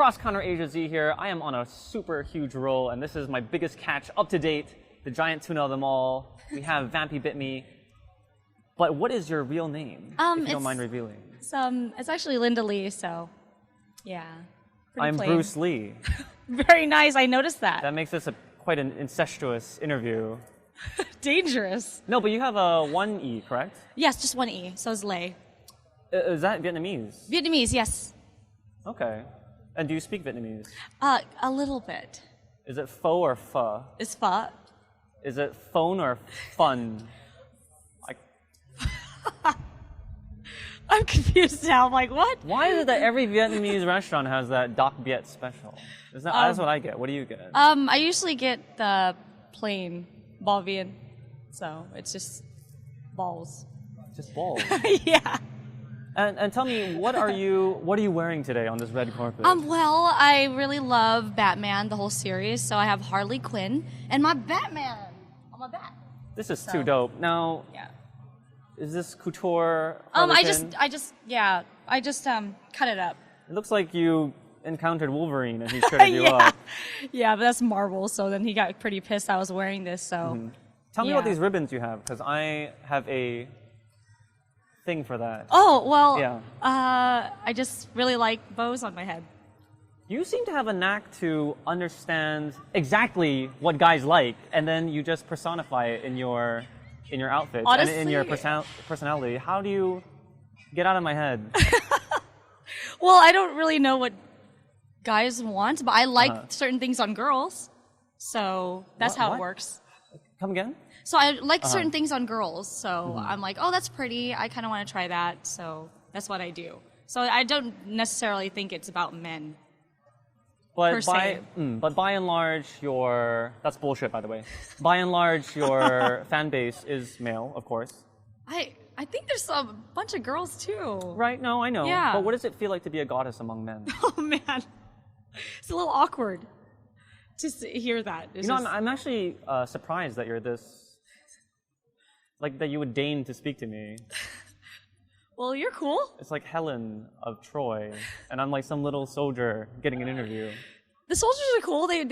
Cross-Counter Asia Z here. I am on a super huge roll, and this is my biggest catch up to date, the giant tuna of them all. We have Vampy bit me. But what is your real name, if you don't mind revealing? It's actually Linda Lee, so yeah. I'm plain. Bruce Lee. Very nice, I noticed that. That makes this quite an incestuous interview. Dangerous. No, but you have a 1 E, correct? Yes, just 1 E, so it's Lei. Is that Vietnamese? Vietnamese, yes. Okay. And do you speak Vietnamese? A little bit. Is it pho or pho? It's pho. Is it phone or fun? I'm confused now. I'm like, what? Why is it that every Vietnamese restaurant has that Doc Viet special? That's what I get. What do you get? I usually get the plain ball vien, so it's just balls. Just balls. Yeah. And tell me, what are you wearing today on this red carpet? Well, I really love Batman, the whole series, so I have Harley Quinn and my Batman on my back. This is too dope. Now, yeah. Is this couture? Harley Quinn? I just cut it up. It looks like you encountered Wolverine and he shredded you up. Yeah, but that's Marvel, so then he got pretty pissed I was wearing this, so. Tell me about these ribbons you have, because I have a thing for that. Oh, well, yeah. I just really like bows on my head. You seem to have a knack to understand exactly what guys like, and then you just personify it in your outfits. Honestly, and in your personality. How do you get out of my head? Well, I don't really know what guys want, but I like certain things on girls, so that's how it works. Come again? So I like certain things on girls, so I'm like, oh, that's pretty. I kind of want to try that, so that's what I do. So I don't necessarily think it's about men. But by and large, that's bullshit, by the way. By and large, your fan base is male, of course. I think there's a bunch of girls too. Right? No, I know. Yeah. But what does it feel like to be a goddess among men? Oh man, it's a little awkward just to hear that. I'm actually surprised that you're this, like that you would deign to speak to me. Well, you're cool. It's like Helen of Troy, and I'm like some little soldier getting an interview. The soldiers are cool. They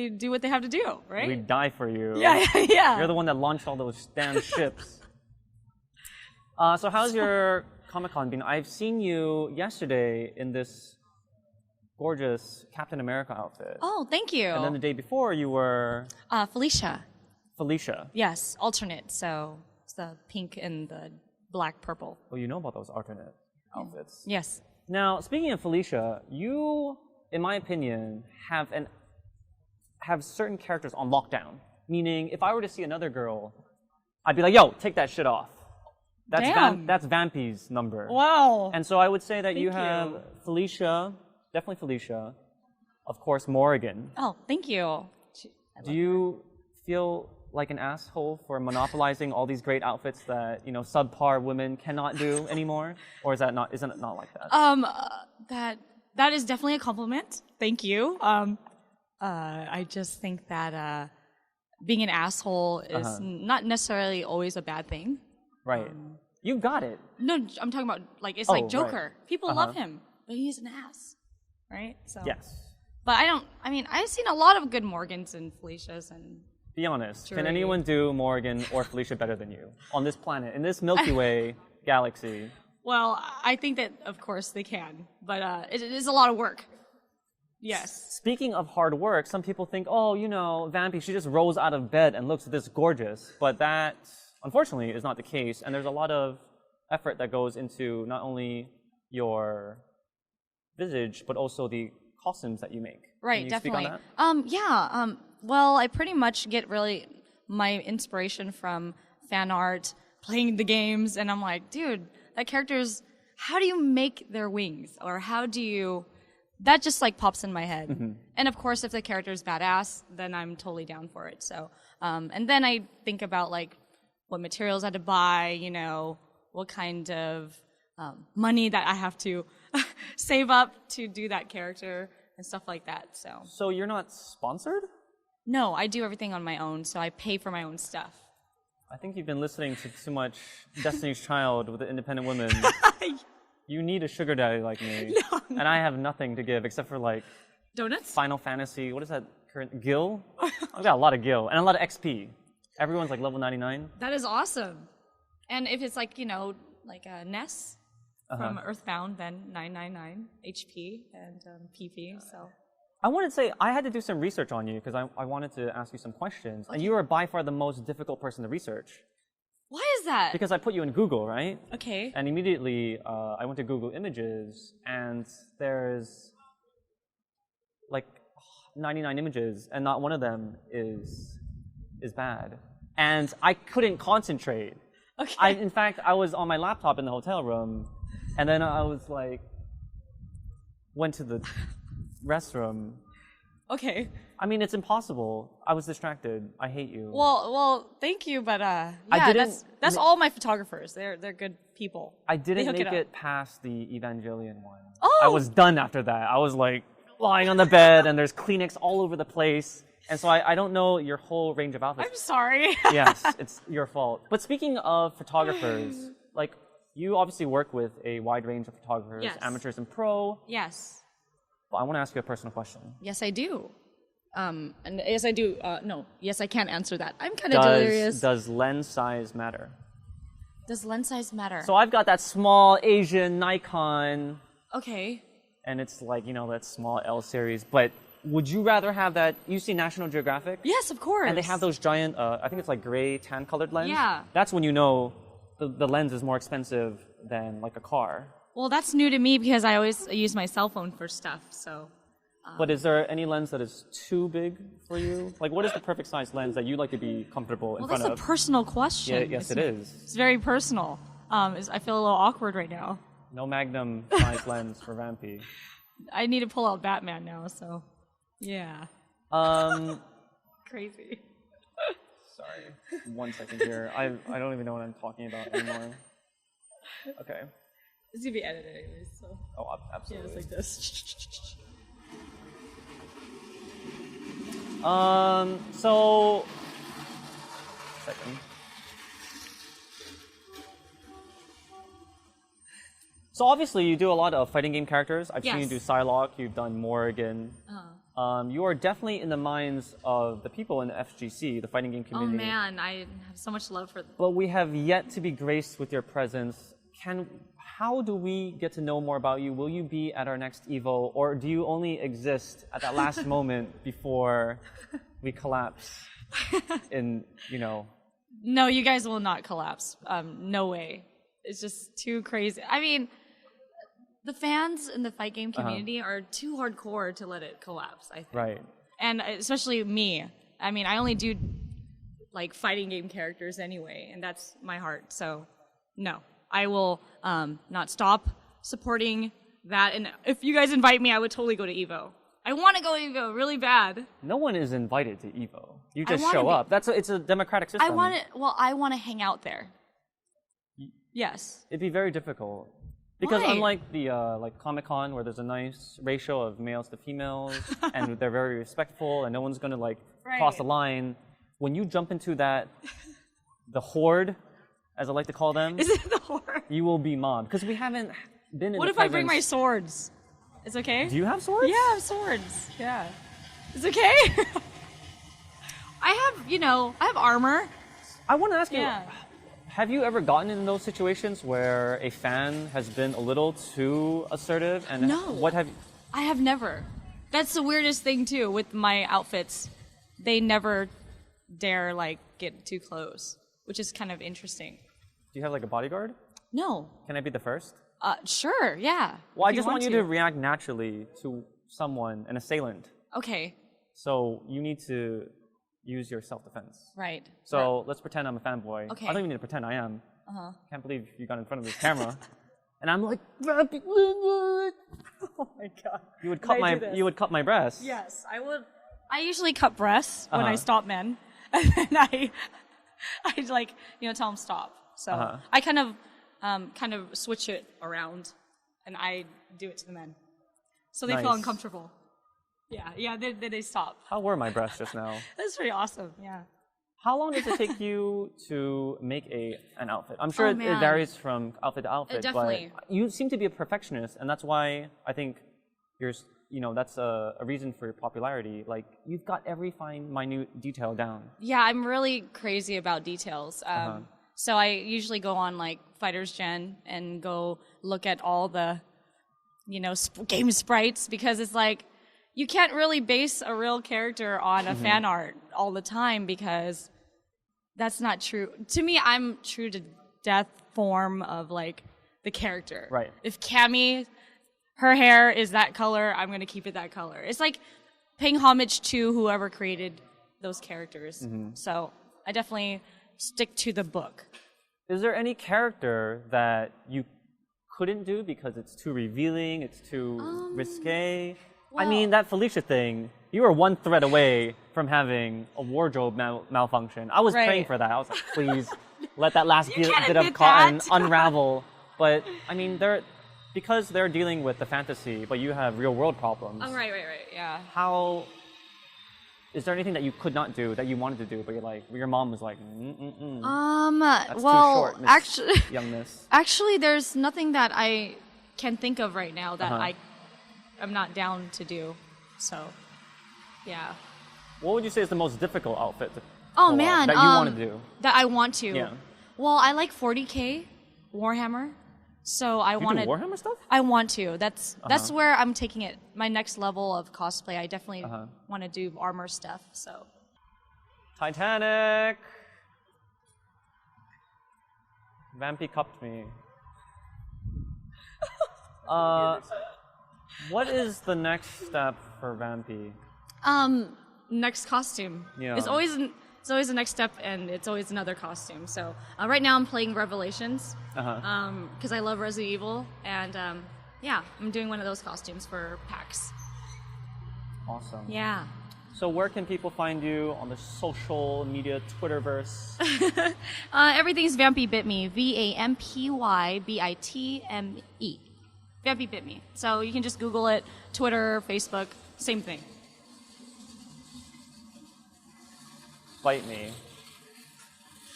do what they have to do, right? We die for you. Yeah. You're the one that launched all those damn ships. So how's your Comic-Con been? I've seen you yesterday in this gorgeous Captain America outfit. Oh, thank you. And then the day before you were... Felicia. Felicia. Yes, alternate. So it's the pink and the black purple. Well, you know about those alternate outfits. Yes. Now, speaking of Felicia, you, in my opinion, have certain characters on lockdown. Meaning, if I were to see another girl, I'd be like, yo, take that shit off. That's Vampy's number. Wow. And so I would say that you have Felicia, definitely Felicia, of course Morrigan. Oh, thank you. Do you feel like an asshole for monopolizing all these great outfits that, subpar women cannot do anymore? Or isn't it not like that? That is definitely a compliment. Thank you. I just think that being an asshole is not necessarily always a bad thing. Right. You got it. No, I'm talking about like like Joker. Right. People love him, but he's an ass, right? So. Yes. But I've seen a lot of good Morgans and Felicias and. Be honest. Can anyone do Morgan or Felicia better than you on this planet, in this Milky Way galaxy? Well, I think that of course they can, but it is a lot of work. Yes. Speaking of hard work, some people think, Vampy, she just rolls out of bed and looks this gorgeous. But that, unfortunately, is not the case. And there's a lot of effort that goes into not only your visage, but also the costumes that you make. Right, Can you definitely. Speak on that? Well, I pretty much get my inspiration from fan art, playing the games, and I'm like, dude, how do you make their wings? Or that just like pops in my head. Mm-hmm. And of course, if the character is badass, then I'm totally down for it. So, and then I think about like what materials I had to buy, what kind of money that I have to save up to do that character and stuff like that. So you're not sponsored? No, I do everything on my own, so I pay for my own stuff. I think you've been listening to too much Destiny's Child with the independent women. You need a sugar daddy like me. No. And I have nothing to give except for like Donuts? Final Fantasy. What is that current? Gil? I've got a lot of Gil and a lot of XP. Everyone's like level 99. That is awesome. And if it's like, like a Ness from Earthbound, then 999 HP and PP, so. I wanted to say, I had to do some research on you because I wanted to ask you some questions. And you are by far the most difficult person to research. Why is that? Because I put you in Google, right? Okay. And immediately I went to Google Images and there's like 99 images and not one of them is bad. And I couldn't concentrate. Okay. In fact, I was on my laptop in the hotel room and then I was like, went to the restroom. Okay. I mean, it's impossible. I was distracted. I hate you. Well, thank you, but I yeah, didn't that's all my photographers. They're good people. I didn't hook make it up. it past the Evangelion one. Oh! I was done after that. I was like lying on the bed and there's Kleenex all over the place. And so I don't know your whole range of outfits. I'm sorry. Yes, it's your fault. But speaking of photographers, like you obviously work with a wide range of photographers, Yes. amateurs and pro. Yes. But I want to ask you a personal question. Yes, I do. And yes, I do. No, yes, I can't answer that. I'm kind of delirious. Does lens size matter? Does lens size matter? So I've got that small Asian Nikon, Okay. and it's like, that small L series, but would you rather have that, you see National Geographic? Yes, of course. And they have those giant, I think it's like gray, tan colored lens. Yeah. That's when you know the lens is more expensive than like a car. Well, that's new to me because I always use my cell phone for stuff, so. But is there any lens that is too big for you? Like, what is the perfect size lens that you'd like to be comfortable in Well, front that's of? a personal question. Yeah, yes, it is. It's very personal. I feel a little awkward right now. No Magnum size lens for Vampy. I need to pull out Batman now, so. Yeah. Crazy. Sorry, 1 second here. I don't even know what I'm talking about anymore. Okay. It's gonna be edited anyways, so. Oh, Yeah, absolutely. it's like this. So, second. So obviously you do a lot of fighting game characters. I've seen you Yes. do Psylocke, you've done Morrigan. You are definitely in the minds of the people in the FGC, the fighting game Oh community. man, I have so much love for them. But we have yet to be graced with your presence. How do we get to know more about you? Will you be at our next Evo, or do you only exist at that last moment before we collapse No, you guys will not collapse. No way. It's just too crazy. I mean, the fans in the fight game community are too hardcore to let it collapse, I think. Right. And especially me. I mean, I only do like fighting game characters anyway, and that's my heart. So, no. I will not stop supporting that. And if you guys invite me, I would totally go to Evo. I want to go to Evo really bad. No one is invited to Evo. You just wanna show be. up. It's a democratic system. I want to hang out there. Yes. It'd be very difficult. Because Why? unlike the like Comic-Con where there's a nice ratio of males to females and they're very respectful and no one's going to like cross the line, when you jump into the horde, as I like to call them, Is it the horror? you will be mobbed. Because we haven't been in What the if I bring my presence- swords? It's okay? Do you have swords? Yeah, I have swords. Yeah. It's okay? I have armor. I want to ask you, Yeah. have you ever gotten in those situations where a fan has been a little too assertive? And No. what have I have never. That's the weirdest thing too with my outfits. They never dare like get too close, which is kind of interesting. Do you have like a bodyguard? No. Can I be the first? Sure, yeah. Well, I if just want you to react naturally to someone, an assailant. Okay, So you need to use your self-defense. right. So let's pretend I'm a fanboy. Okay. I don't even need to pretend I am. Can't believe you got in front of this camera. And I'm like, Vampy. Oh my god. You would cut you would cut my breast. Yes, I would. I usually cut breasts when I Uh-huh. stop men, and then I like tell them stop. So I kind of switch it around, and I do it to the men, so they feel Nice. uncomfortable. Yeah, they stop. How were my breasts just now? That's pretty awesome. Yeah. How long does it take you to make an outfit? I'm sure Oh, it man. varies from outfit to outfit, Definitely. but you seem to be a perfectionist, and that's why I think that's a reason for your popularity. Like, you've got every fine, minute detail down. Yeah, I'm really crazy about details. So I usually go on like Fighters Gen and go look at all the, game sprites, because it's like you can't really base a real character on a fan art all the time, because that's not true. To me, I'm true to death form of like the character. Right. If Cammy, her hair is that color, I'm going to keep it that color. It's like paying homage to whoever created those characters. So I definitely stick to the book. Is there any character that you couldn't do because it's too revealing, it's too risque? I mean, that Felicia thing, you were one thread away from having a wardrobe malfunction. I was praying for that. I was like, please, let that last bit of cotton unravel. But, I mean, because they're dealing with the fantasy, but you have real-world problems. Oh, right, yeah. Is there anything that you could not do that you wanted to do, but your mom was like, that's too short, young miss. Actually, there's nothing that I can think of right now that I'm not down to do. So, yeah. What would you say is the most difficult outfit to Oh, pull man. off that you want to do? That I want to. Yeah. Well, I like 40K Warhammer. So I want to. You do Warhammer stuff? I want to. That's where I'm taking it. My next level of cosplay. I definitely want to do armor stuff. So. Titanic. Vampy cupped me. What is the next step for Vampy? Next costume. Yeah. It's always the next step, and it's always another costume. So right now I'm playing Revelations because I love Resident Evil, and I'm doing one of those costumes for PAX. Awesome. Yeah. So where can people find you on the social media Twitterverse? Everything's Vampy Bit Me, VampyBitme. Vampy Bit Me. So you can just Google it, Twitter, Facebook, same thing. Bite me.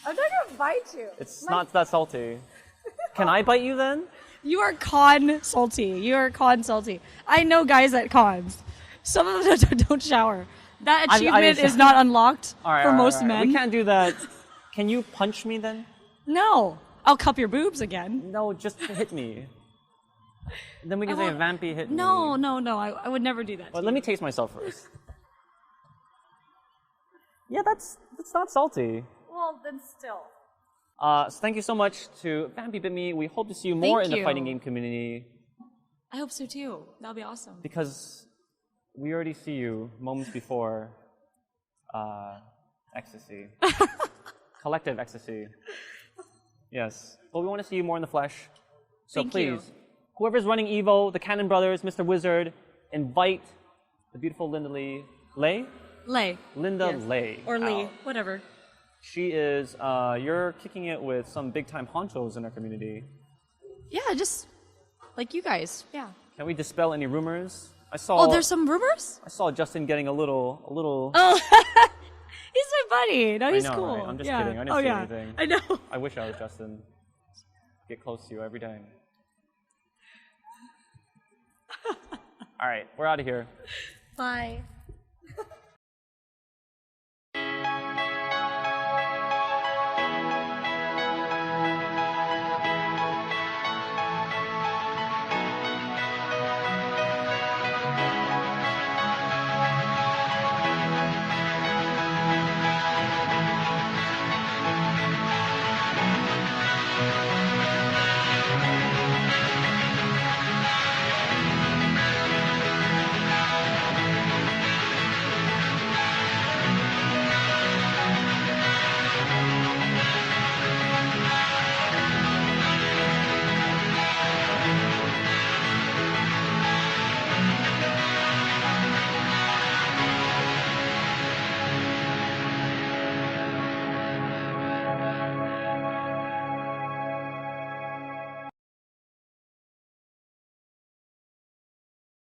I'm not gonna bite you. It's not that salty. Can I bite you then? You are con salty. I know guys at cons. Some of them don't shower. That achievement is not unlocked for most men. We can't do that. Can you punch me then? No. I'll cup your boobs again. No, just hit me. Then we can say Vampy hit me. No. I would never do that. Well, let me taste myself first. Yeah, that's not salty. Well, then still. So thank you so much to Vampy Bit Me. We hope to see you more in the fighting game community. I hope so too. That'll be awesome. Because we already see you moments before ecstasy. Collective ecstasy. Yes. But we want to see you more in the flesh. So please, whoever's running Evo, the Cannon Brothers, Mr. Wizard, invite the beautiful Linda Lay. Linda Lay. Or Lee, whatever. She is, you're kicking it with some big-time honchos in our community. Yeah, just like you guys. Yeah. Can we dispel any rumors? There's some rumors? I saw Justin getting a little. Oh, he's my buddy. No, he's cool. Right? I'm just kidding. I didn't see anything. I know. I wish I was Justin. Get close to you every day. All right, we're out of here. Bye.